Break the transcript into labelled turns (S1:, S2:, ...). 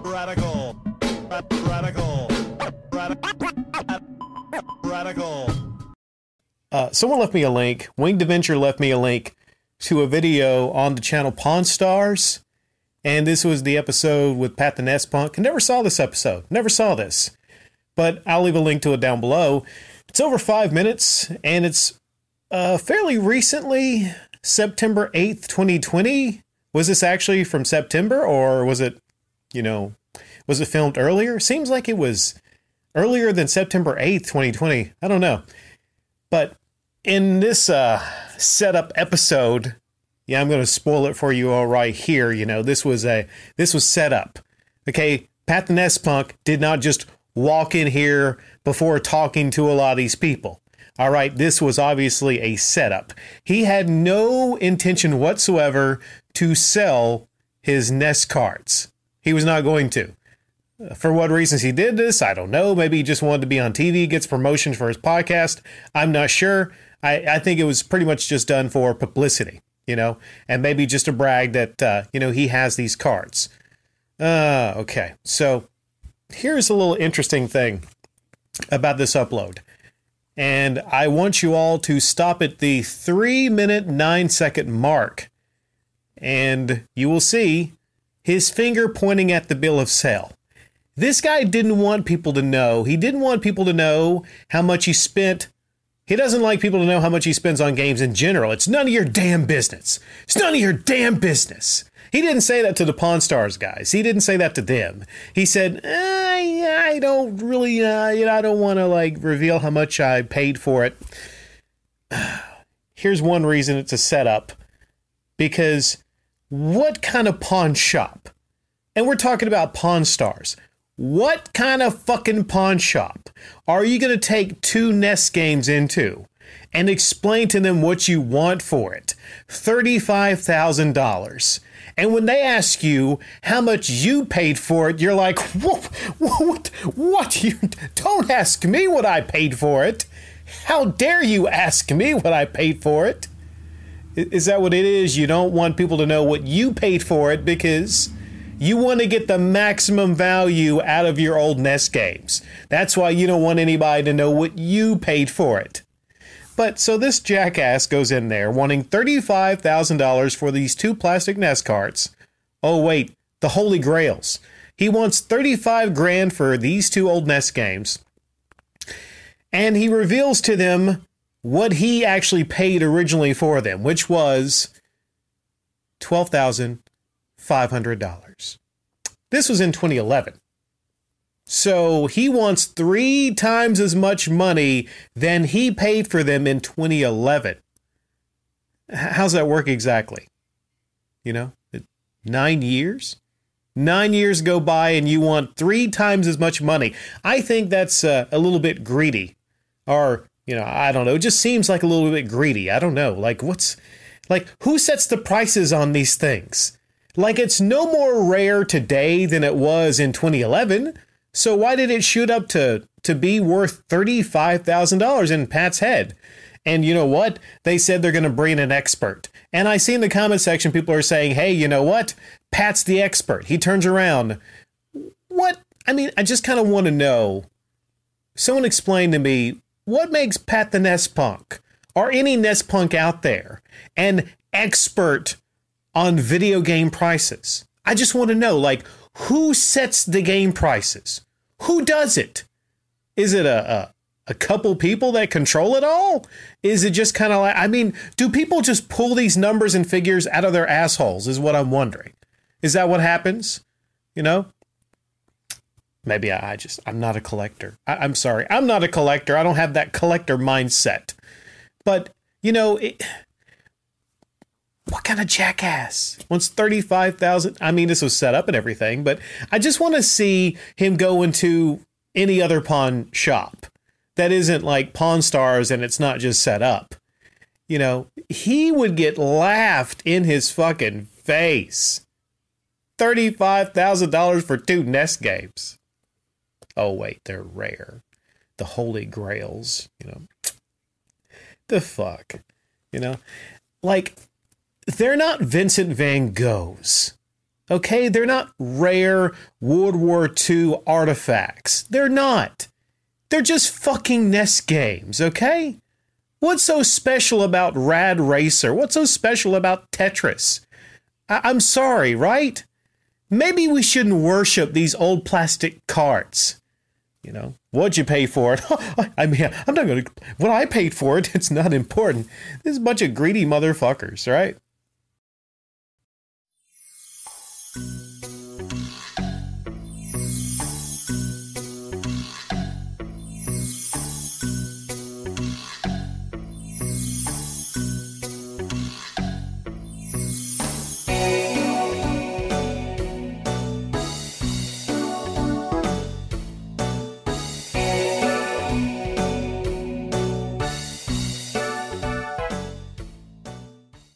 S1: Radical. Radical. Radical.
S2: Someone left me a link. Winged Adventure left me a link to a video on the channel Pawn Stars. And this was the episode with Pat the Nest Punk. I never saw this episode. Never saw this. But I'll leave a link to it down below. It's over 5 minutes. And it's fairly recently, September 8th, 2020. Was this actually from September? Or was it, was it filmed earlier? Seems like it was earlier than September 8th, 2020. I don't know. But in this setup episode, I'm going to spoil it for you all right here. This was set up. Okay, Pat the Nest Punk did not just walk in here before talking to a lot of these people. All right, this was obviously a setup. He had no intention whatsoever to sell his Nest cards. He was not going to. For what reasons he did this, I don't know. Maybe he just wanted to be on TV, gets promotion for his podcast. I'm not sure. I think it was pretty much just done for publicity, and maybe just to brag that, he has these cards. Okay. So here's a little interesting thing about this upload. And I want you all to stop at the 3-minute 9-second mark. And you will see his finger pointing at the bill of sale. This guy didn't want people to know. He didn't want people to know how much he spent. He doesn't like people to know how much he spends on games in general. It's none of your damn business. It's none of your damn business. He didn't say that to the Pawn Stars guys. He didn't say that to them. He said, I don't really, I don't want to reveal how much I paid for it. Here's one reason it's a setup. Because what kind of pawn shop? And we're talking about Pawn Stars. What kind of fucking pawn shop are you going to take 2 Nest games into and explain to them what you want for it? $35,000. And when they ask you how much you paid for it, you're like, what? You don't ask me what I paid for it. How dare you ask me what I paid for it? Is that what it is? You don't want people to know what you paid for it because you want to get the maximum value out of your old Nest games. That's why you don't want anybody to know what you paid for it. But so this jackass goes in there wanting $35,000 for these 2 plastic Nest cards. Oh, wait, the Holy Grails. He wants $35,000 for these 2 old Nest games. And he reveals to them what he actually paid originally for them, which was $12,500. This was in 2011. So he wants 3 times as much money than he paid for them in 2011. How's that work exactly? 9 years? 9 years go by and you want 3 times as much money. I think that's a little bit greedy. Or, I don't know. It just seems like a little bit greedy. I don't know. Who sets the prices on these things? It's no more rare today than it was in 2011. So why did it shoot up to be worth $35,000 in Pat's head? And you know what? They said they're going to bring an expert. And I see in the comment section, people are saying, hey, you know what? Pat's the expert. He turns around. What? I mean, I just kind of want to know. Someone explain to me, what makes Pat the Nest Punk, or any Nest Punk out there, an expert on video game prices? I just want to know, who sets the game prices? Who does it? Is it a couple people that control it all? Is it just kind of do people just pull these numbers and figures out of their assholes is what I'm wondering. Is that what happens? Maybe I'm not a collector. I'm sorry. I'm not a collector. I don't have that collector mindset. But, what kind of jackass wants $35,000? I mean, this was set up and everything, but I just want to see him go into any other pawn shop that isn't like Pawn Stars and it's not just set up. He would get laughed in his fucking face. $35,000 for 2 Nest games. Oh, wait, they're rare. The Holy Grails, The fuck? They're not Vincent van Goghs. Okay, they're not rare World War II artifacts. They're not. They're just fucking NES games, okay? What's so special about Rad Racer? What's so special about Tetris? I'm sorry, right? Maybe we shouldn't worship these old plastic carts. You know, what'd you pay for it? I mean, I'm not going to... What I paid for it, it's not important. This is a bunch of greedy motherfuckers, right?